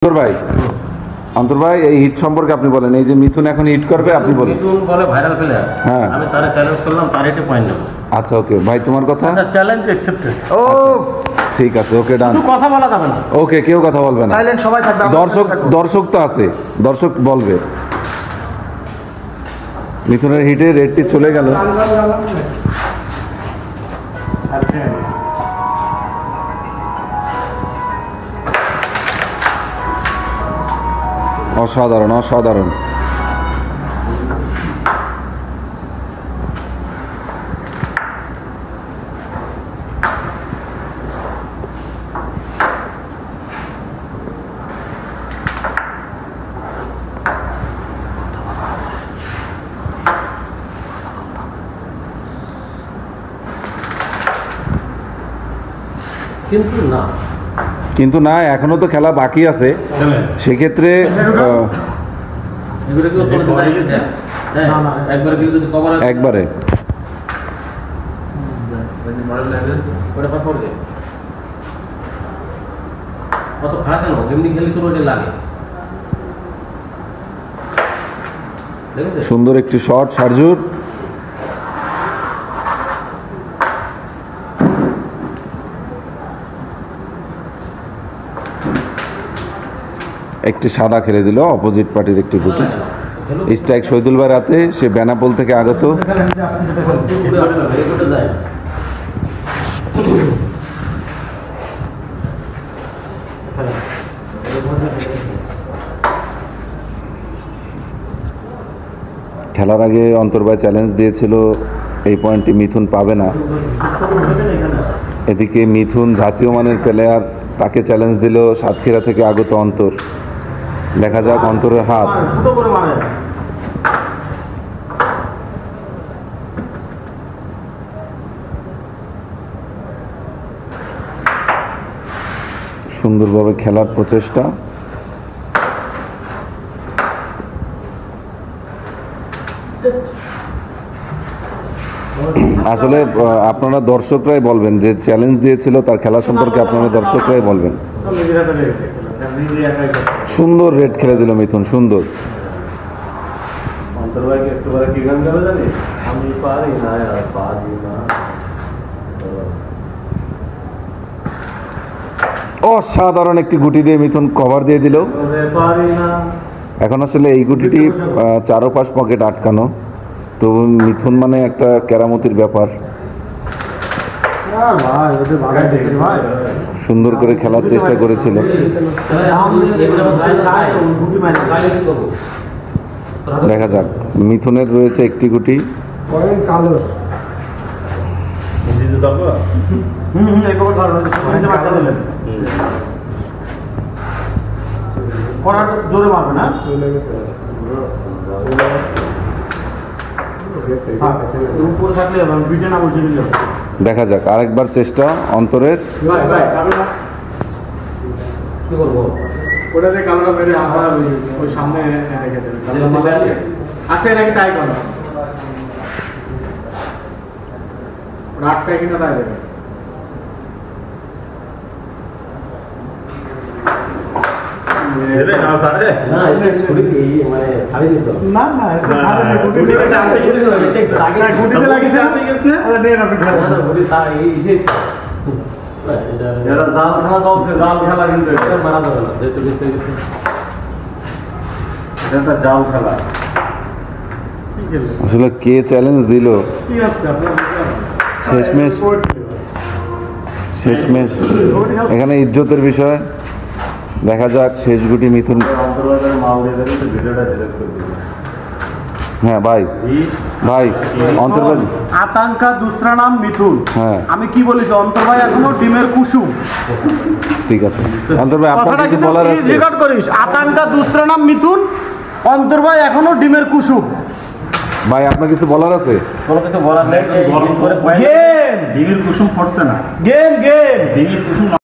ভাই অন্তর ভাই এই হিট সম্পর্কে আপনি বলেন। এই যে মিথুন এখন হিট করবে, আপনি বলেন। মিথুন বলে ভাইরাল প্লেয়ার, হ্যাঁ আমি তারে চ্যালেঞ্জ করলাম, তার হিটে পয়েন্ট নেব। আচ্ছা ওকে ভাই, তোমার কথা? আচ্ছা চ্যালেঞ্জ অ্যাকসেপ্টেড। ও ঠিক আছে, ওকে ডান। শুধু কথা বলা যাবে না, ওকে, কেউ কথা বলবে না, সাইলেন্ট সবাই থাকবে। দর্শক তো আছে, দর্শক বলবে। মিথুনের হিটে রেডটি চলে গেল। অসাধারণ অসাধারণ। কিন্তু না, এখনো তো খেলা বাকি আছে। সেক্ষেত্রে একবারে সুন্দর একটি শট সারজুর। একটি সাদা খেলে দিল অপোজিট পার্টির একটি গুটি। স্ট্রাইক শহীদুল ভাই রাতে, সে বেনাপোল থেকে আগত। খেলার আগে অন্তর ভাই চ্যালেঞ্জ দিয়েছিল এই পয়েন্টটি মিথুন পাবে না। এদিকে মিথুন জাতীয় মানের প্লেয়ার, তাকে চ্যালেঞ্জ দিল সাতক্ষীরা থেকে আগত অন্তর। দেখা যাক অন্তরের হাত। সুন্দরভাবে খেলার প্রচেষ্টা। আসলে আপনারা দর্শকরাই বলবেন, যে চ্যালেঞ্জ দিয়েছিল তার খেলা সম্পর্কে আপনারা দর্শকরাই বলবেন। সুন্দর রেড খেলে দিল মিথুন, সুন্দর। অসাধারণ একটি গুটি দিয়ে মিথুন কভার দিয়ে দিল। এখন আসলে এই গুটিটি চারোপাশ পকেট আটকানো, তো মিথুন মানে একটা কেরামতির ব্যাপার। সুন্দর করে খেলার চেষ্টা করেছিল। দেখা যাক, মিথুনের রয়েছে একটি গুটি। জোরে মারবে না, দেখা যাক আরেকবার চেষ্টা অন্তরের। আসলে কে চ্যালেঞ্জ দিল শেষমেশ এখানে ইজ্জতের বিষয়। দেখা যাক শেষ গুটি মিথুন। হ্যাঁ ভাই অন্তর ভাই, আতঙ্কা দুসরা নাম মিথুন। হ্যাঁ আমি কি বলেছি, অন্তর ভাই এখনো ডিমের কুসুম। ঠিক আছে অন্তর ভাই, আপনার কিছু বলার আছে? রেকর্ড করিস, আতঙ্কা দুসরা নাম মিথুন, অন্তর ভাই এখনো ডিমের কুসুম। ভাই আপনার কিছু বলার আছে? কোনো কিছু বলার নেই। গেম ডিমের কুসুম ফুটছে না, গেম ডিমের কুসুম